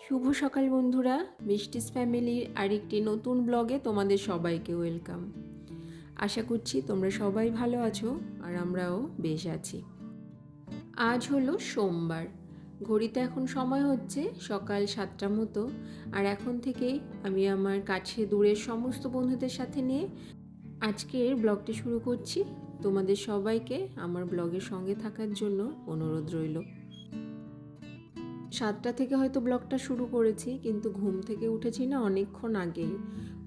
শুভ সকাল বন্ধুরা, মিষ্টিস ফ্যামিলির আরেকটি নতুন ব্লগে তোমাদের সবাইকে ওয়েলকাম। আশা করছি তোমরা সবাই ভালো আছো আর আমরাও বেশ আছি। আজ হলো সোমবার, ঘড়িতে এখন সময় হচ্ছে সকাল 7টার মতো। আর এখন থেকেই আমি আমার কাছে দূরের সমস্ত বন্ধুদের সাথে নিয়ে আজকের ব্লগটি শুরু করছি। তোমাদের সবাইকে আমার ব্লগের সঙ্গে থাকার জন্য অনুরোধ রইল। 7টা থেকে হয়তো ব্লগটা শুরু করেছি, কিন্তু ঘুম থেকে উঠেছি না অনেকক্ষণ আগেই।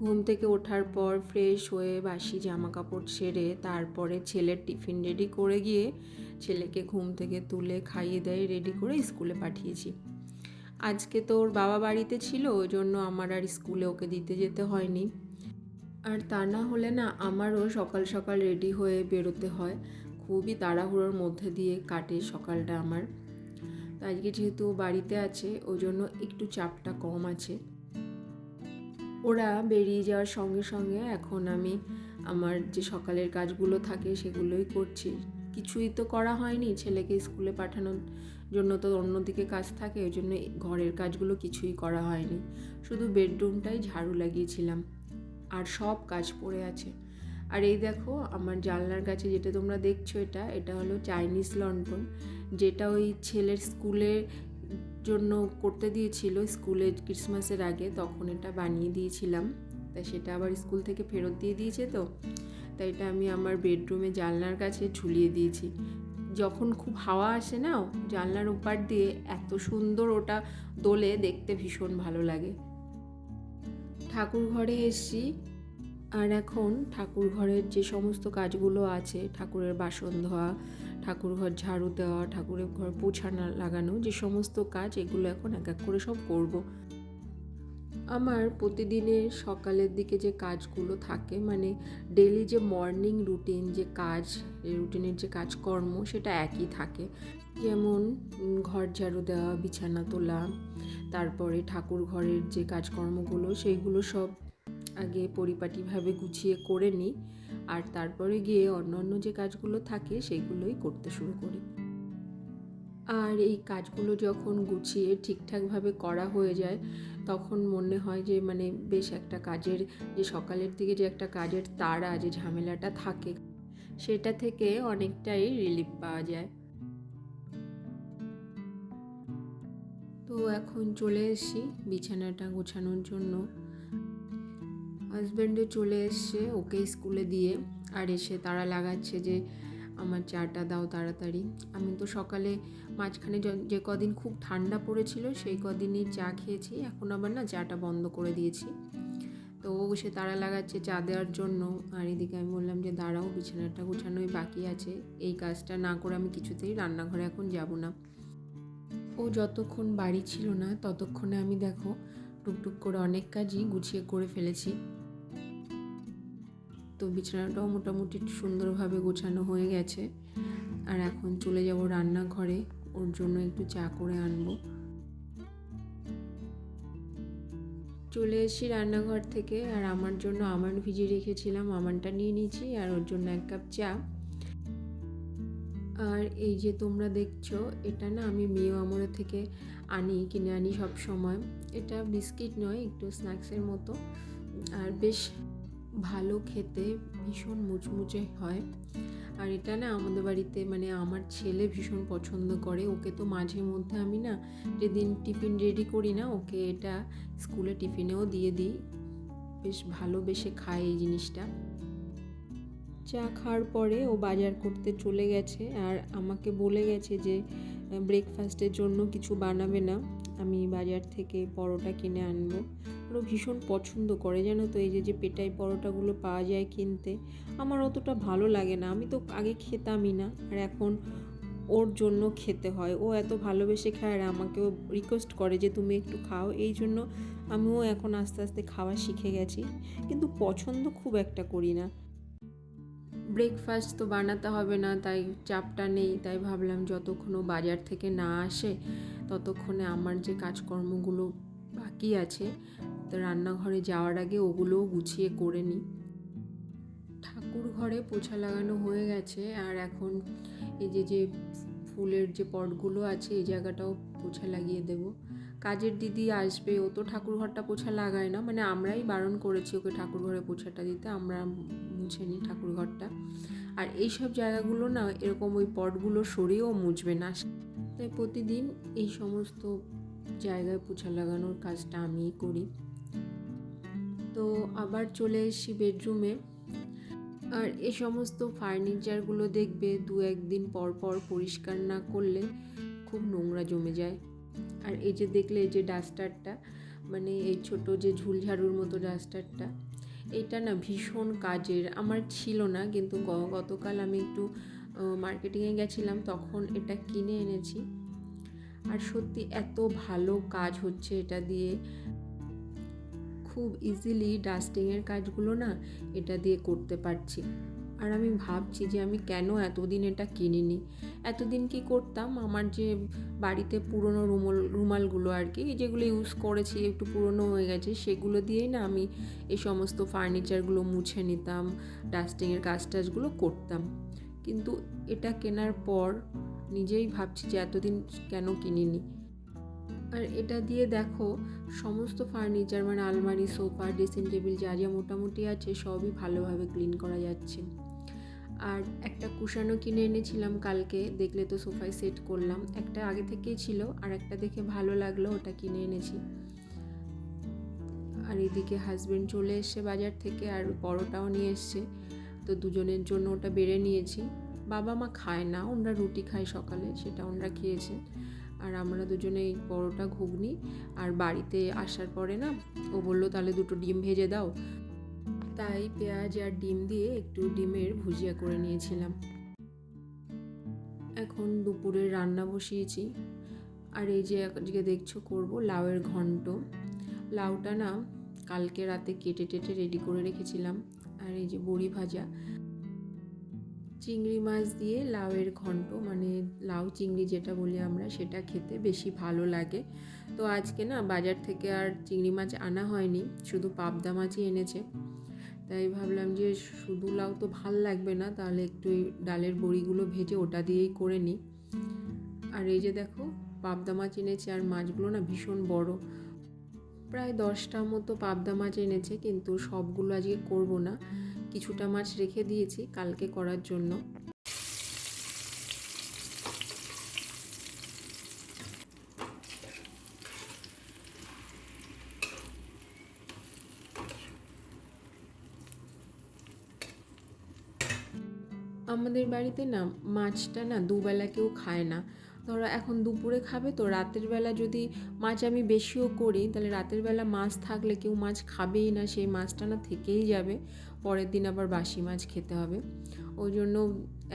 ঘুম থেকে ওঠার পর ফ্রেশ হয়ে বাসি জামা কাপড় সেরে তারপরে ছেলের টিফিন রেডি করে গিয়ে ছেলেকে ঘুম থেকে তুলে খাইয়ে দেয় রেডি করে স্কুলে পাঠিয়েছি। আজকে তো ওর বাবা বাড়িতে ছিল, ওই জন্য আমার আর স্কুলে ওকে দিতে যেতে হয়নি। আর তা না হলে না আমারও সকাল সকাল রেডি হয়ে বেরোতে হয়, খুবই তাড়াহুড়োর মধ্যে দিয়ে কাটে সকালটা আমার। তো আজকে যেহেতু বাড়িতে আছে ওই জন্য একটু চাপটা কম আছে। ওরা বেরিয়ে যাওয়ার সঙ্গে সঙ্গে এখন আমি আমার যে সকালের কাজগুলো থাকে সেগুলোই করছি। কিছুই তো করা হয়নি, ছেলেকে স্কুলে পাঠানোর জন্য তো অন্যদিকে কাজ থাকে, ওই জন্য ঘরের কাজগুলো কিছুই করা হয়নি। শুধু বেডরুমটাই ঝাড়ু লাগিয়েছিলাম, আর সব কাজ পড়ে আছে। আর এই দেখো আমার জানলার কাছে যেটা তোমরা দেখছো, এটা হলো চাইনিজ লণ্ঠন, যেটা ওই ছেলের স্কুলের জন্য করতে দিয়েছিল স্কুলে ক্রিসমাসের আগে, তখন এটা বানিয়ে দিয়েছিলাম। তাই সেটা আবার স্কুল থেকে ফেরত দিয়ে দিয়েছে, তো তাই এটা আমি আমার বেডরুমে জানলার কাছে ঝুলিয়ে দিয়েছি। যখন খুব হাওয়া আসে না জানলার ওপার দিয়ে, এত সুন্দর ওটা দোলে, দেখতে ভীষণ ভালো লাগে। ঠাকুর ঘরে এসছি, আর এখন ঠাকুর ঘরের যে সমস্ত কাজগুলো আছে, ঠাকুরের বাসন ধোয়া, ঠাকুর ঘর ঝাড়ু দেওয়া, ঠাকুরের ঘর পোছানো লাগানো, যে সমস্ত কাজ এগুলো এখন এক এক করে সব করব। আমার প্রতিদিনের সকালের দিকে যে কাজগুলো থাকে, মানে ডেইলি যে মর্নিং রুটিন যে কাজ, রুটিনের যে কাজকর্ম, সেটা একই থাকে। যেমন ঘর ঝাড়ু দেওয়া, বিছানা তোলা, তারপরে ঠাকুর ঘরের যে কাজকর্মগুলো সেইগুলো সব আগে পরিপাটিভাবে গুছিয়ে করে নিই, আর তারপরে গিয়ে অন্য অন্য যে কাজগুলো থাকে সেগুলোই করতে শুরু করি। আর এই কাজগুলো যখন গুছিয়ে ঠিকঠাকভাবে করা হয়ে যায়, তখন মনে হয় যে মানে বেশ একটা কাজের, যে সকালের দিকে যে একটা কাজের তাড়া, যে ঝামেলাটা থাকে, সেটা থেকে অনেকটাই রিলিফ পাওয়া যায়। তো এখন চলে এসেছি বিছানাটা গোছানোর জন্য। হাজব্যান্ডও চলে এসছে ওকে স্কুলে দিয়ে, আর এসে তারা লাগাচ্ছে যে আমার চাটা দাও তাড়াতাড়ি। আমি তো সকালে মাঝখানে যে কদিন খুব ঠান্ডা পড়েছিল সেই কদিনই চা খেয়েছি, এখন আবার না চাটা বন্ধ করে দিয়েছি। তো ও সে তারা লাগাচ্ছে চা দেওয়ার জন্য, আর এদিকে আমি বললাম যে দাঁড়াও, বিছানাটা গোছানোই বাকি আছে, এই কাজটা না করে আমি কিছুতেই রান্নাঘরে এখন যাব না। ও যতক্ষণ বাড়ি ছিল না ততক্ষণে আমি দেখো টুকটুক করে অনেক কাজই গুছিয়ে করে ফেলেছি। তো বিছানাটাও মোটামুটি সুন্দরভাবে গোছানো হয়ে গেছে, আর এখন চলে যাব রান্নাঘরে, ওর জন্য একটু চা করে আনবো। চলে এসেছি রান্নাঘর থেকে, আর আমার জন্য আমন্ড ভিজিয়ে রেখেছিলাম, আমন্ডটা নিয়ে নিয়েছি, আর ওর জন্য 1 কাপ চা। আর এই যে তোমরা দেখছো, এটা না আমি মিও আমরে থেকে কিনে আনি সব সময়। এটা বিস্কিট নয়, একটু স্ন্যাক্সের মতো, আর বেশ ভালো খেতে, ভীষণ মুচমুচে হয়। আর এটা না আমাদের বাড়িতে মানে আমার ছেলে ভীষণ পছন্দ করে, ওকে তো মাঝে মধ্যে আমি না যেদিন টিফিন রেডি করি না, ওকে এটা স্কুলে টিফিনেও দিয়ে দিই, বেশ ভালোবেসে খায় এই জিনিসটা। চা খাওয়ার পরে ও বাজার করতে চলে গেছে, আর আমাকে বলে গেছে যে ব্রেকফাস্টের জন্য কিছু বানাবে না, আমি বাজার থেকে পরোটা কিনে আনবো। ওরা ভীষণ পছন্দ করে, জানো তো, এই যে পেটাই পরোটাগুলো পাওয়া যায় কিনতে, আমার অতটা ভালো লাগে না, আমি তো আগে খেতামই না, আর এখন ওর জন্য খেতে হয়, ও এত ভালোবেসে খায়, আর আমাকেও রিকোয়েস্ট করে যে তুমি একটু খাও, এই জন্য আমিও এখন আস্তে আস্তে খাওয়া শিখে গেছি, কিন্তু পছন্দ খুব একটা করি না। ব্রেকফাস্ট তো বানাতে হবে না, তাই চাপটা নেই, তাই ভাবলাম যতক্ষণ ও বাজার থেকে না আসে ততক্ষণে আমার যে কাজকর্মগুলো বাকি আছে, তো রান্নাঘরে যাওয়ার আগে ওগুলোও গুছিয়ে করে নিই। ঠাকুর ঘরে পোছা লাগানো হয়ে গেছে, আর এখন এই যে ফুলের যে পটগুলো আছে এই জায়গাটাও পোছা লাগিয়ে দেব, কাজের দিদি আসবে, ও তো ঠাকুর ঘরটা পোছা লাগায় না, মানে আমরাই বারণ করেছি ওকে ঠাকুর ঘরে পোছাটা দিতে, আমরা মুছে নিই ঠাকুর ঘরটা। আর এইসব জায়গাগুলো না এরকম ওই পটগুলো সরিয়েও মুছবে না, তাই প্রতিদিন এই সমস্ত জায়গায় পোছা লাগানোর কাজটা আমিই করি। তো আবার চলে এসেছি বেডরুমে। আর এই সমস্ত ফার্নিচারগুলো দেখবে 2-1 দিন পর পর পরিষ্কার না করলে খুব নোংরা জমে যায়। আর এই যে দেখলে এই যে ডাস্টারটা, মানে এই ছোট যে ঝুলঝাড়ুর মতো ডাস্টারটা, এটা না ভীষণ কাজের। আমার ছিল না, কিন্তু গতকাল আমি একটু মার্কেটিংয়ে গেছিলাম, তখন এটা কিনে এনেছি। আর সত্যি এত ভালো কাজ হচ্ছে এটা দিয়ে, খুব ইজিলি ডাস্টিংয়ের কাজগুলো না এটা দিয়ে করতে পারছি। আর আমি ভাবছি যে আমি কেন এতদিন এটা কিনিনি। এতদিন কি করতাম, আমার যে বাড়িতে পুরনো রুমালগুলো আর কি, যেগুলো ইউজ করেছি একটু পুরনো হয়ে গেছে, সেগুলো দিয়েই না আমি এই সমস্ত ফার্নিচারগুলো মুছে নিতাম, ডাস্টিংয়ের কাজটাজগুলো করতাম। কিন্তু এটা কেনার পর নিজেই ভাবছি যে এতদিন কেন কিনিনি। আর এটা দিয়ে দেখো সমস্ত ফার্নিচার, মানে আলমারি, সোফা, ড্রেসিং টেবিল যা যা মোটামুটি আছে সবই ভালোভাবে ক্লিন করা যাচ্ছে। আর একটা কুশানও কিনে এনেছিলাম কালকে, দেখলে তো সোফায় সেট করলাম। একটা আগে থেকেই ছিল, আর একটা দেখে ভালো লাগলো, ওটা কিনে এনেছি। আর এদিকে হাজব্যান্ড চলে এসছে বাজার থেকে, আর পরোটাও নিয়ে এসছে, তো দুজনের জন্য ওটা বেড়ে নিয়েছি। বাবা মা খায় না, ওনারা রুটি খায় সকালে, সেটা ওনারা খেয়েছে। আর আমরা দুজনে এই পরোটা, ঘুগনি, আর বাড়িতে আসার পরে না ও বললো তাহলে 2টো ডিম ভেজে দাও, তাই পেঁয়াজ আর ডিম দিয়ে একটু ডিমের ভুজিয়া করে নিয়েছিলাম। এখন দুপুরের রান্না বসিয়েছি। আর এই যে আজকে দেখছো করব লাউয়ের ঘন্ট। লাউটা না কালকে রাতে কেটে টেটে রেডি করে রেখেছিলাম। আর এই যে বড়ি ভাজা, চিংড়ি মাছ দিয়ে লাউয়ের ঘন্ট, মানে লাউ চিংড়ি যেটা বলি আমরা, সেটা খেতে বেশি ভালো লাগে। তো আজকে না বাজার থেকে আর চিংড়ি মাছ আনা হয়নি, শুধু পাবদা মাছই এনেছে। তাই ভাবলাম যে শুধু লাউ তো ভাল লাগবে না, তাহলে একটু এই ডালের বড়িগুলো ভেজে ওটা দিয়েই করে নিই। আর এই যে দেখো পাবদা মাছ এনেছে, আর মাছগুলো না ভীষণ বড়, প্রায় 10টা মতো পাবদা মাছ এনেছে, কিন্তু সবগুলো আজকে করব না, কিছুটা মাছ রেখে দিয়েছি কালকে করার জন্য। আমাদের বাড়িতে না মাছটা না দুবেলা কেউ খায় না। ধরো এখন দুপুরে খাবে, তো রাতের বেলা যদি মাছ আমি বেশিও করি, তাহলে রাতের বেলা মাছ থাকলে কেউ মাছ খাবেই না, সেই মাছটা না থেকেই যাবে, পরের দিন আবার বাসি মাছ খেতে হবে। ওই জন্য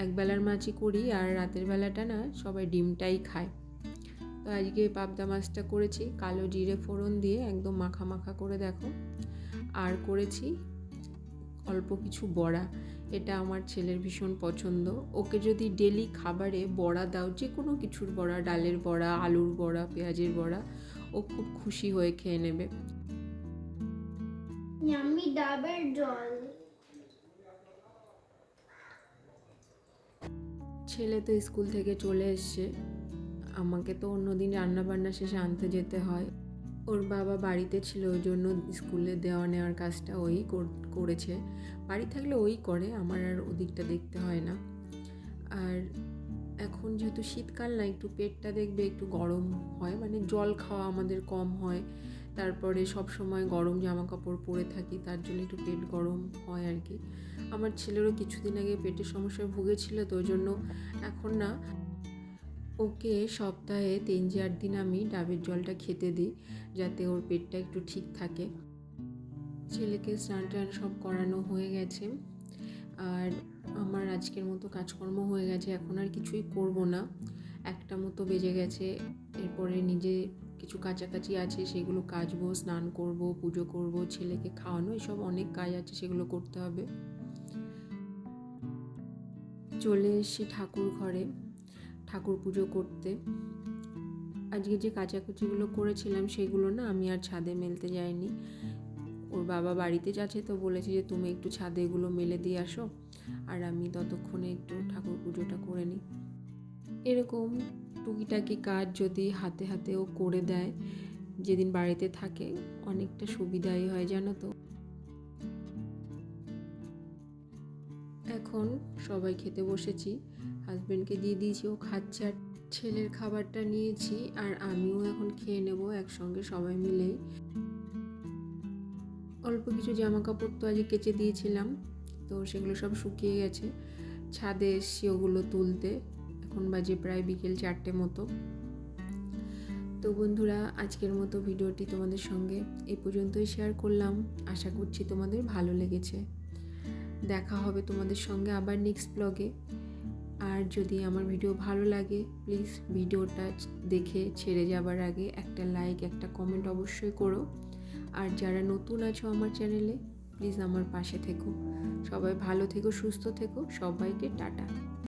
একবেলার মাছই করি, আর রাতের বেলাটা না সবাই ডিমটাই খায়। তো আজকে পাবদা মাছটা করেছি কালো জিরে ফোড়ন দিয়ে, একদম মাখা মাখা করে দেখো। আর করেছি অল্প কিছু বড়া, এটা আমার ছেলের ভীষণ পছন্দ। ওকে যদি ডেলি খাবারে বড়া দাও, যে কোনো কিছুর বড়া, ডালের বড়া, আলুর বড়া, পেঁয়াজের বড়া, ও খুব খুশি হয়ে খেয়ে নেবে। ইয়াম্মি ডাবের জল। ছেলে তো স্কুল থেকে চলে এসছে, আমাকে তো অন্যদিন রান্নাবান্না শেষে আনতে যেতে হয়। ওর বাবা বাড়িতে ছিল, ওই জন্য স্কুলে দেওয়া নেওয়ার কাজটা ওই করেছে। বাড়ি থাকলে ওই করে, আমার আর ওদিকটা দেখতে হয় না। আর এখন যেহেতু শীতকাল না, একটু পেটটা দেখবে একটু গরম হয়, মানে জল খাওয়া আমাদের কম হয়, তারপরে সব সময় গরম জামা কাপড় পরে থাকি, তার জন্য একটু পেট গরম হয় আর কি। আমার ছেলেরও কিছুদিন আগে পেটের সমস্যায় ভুগেছিল, তো ওই জন্য এখন না ওকে সপ্তাহে 3-4 দিন আমি ডাবের জলটা খেতে দিই, যাতে ওর পেটটা একটু ঠিক থাকে। ছেলেকে স্নান টান সব করানো হয়ে গেছে, আর আমার আজকের মতো কাজকর্ম হয়ে গেছে, এখন আর কিছুই করব না। 1টা মতো বেজে গেছে, এরপরে নিজে কিছু কাচাকাচি আছে, সেগুলো কাচবো, স্নান করব, পুজো করব, ছেলেকে খাওয়ানো, এসব অনেক কাজ আছে, সেগুলো করতে হবে। চলে এসেছি ঠাকুর ঘরে ঠাকুর পুজো করতে। আজকে যে কাচাকুচিগুলো করেছিলাম সেগুলো না আমি আর ছাদে মেলতে যাইনি, ওর বাবা বাড়িতে যাচ্ছে, তো বলেছে যে তুমি একটু ছাদে এগুলো মেলে দিয়ে আসো, আর আমি ততক্ষণে একটু ঠাকুর পুজোটা করে নিই। এরকম টুকিটাকি কাজ যদি হাতে হাতেও করে দেয়, যেদিন বাড়িতে থাকে অনেকটা সুবিধাই হয়, জানো তো। এখন সবাই খেতে বসেছি, হাজব্যান্ডকে দিয়ে দিয়েছি, ও খাচ্ছে, আর ছেলের খাবারটা নিয়েছি আর আমিও এখন খেয়ে নেব একসঙ্গে সবাই মিলেই। অল্প কিছু জামা কাপড় তো আজকে কেচে দিয়েছিলাম, তো সেগুলো সব শুকিয়ে গেছে। ছাদে এসছি ওগুলো তুলতে, এখন বাজে প্রায় বিকেল 4টে মতো। তো বন্ধুরা, আজকের মতো ভিডিওটি তোমাদের সঙ্গে এই পর্যন্তই শেয়ার করলাম। আশা করছি তোমাদের ভালো লেগেছে। দেখা হবে তোমাদের সঙ্গে আবার নেক্সট ব্লগে। আর যদি আমার ভিডিও ভালো লাগে, প্লিজ ভিডিওটা দেখে ছেড়ে যাবার আগে একটা লাইক, একটা কমেন্ট অবশ্যই করো। আর যারা নতুন আছো আমার চ্যানেলে, প্লিজ আমার পাশে থেকো। সবাই ভালো থেকো, সুস্থ থেকো, সবাইকে টাটা।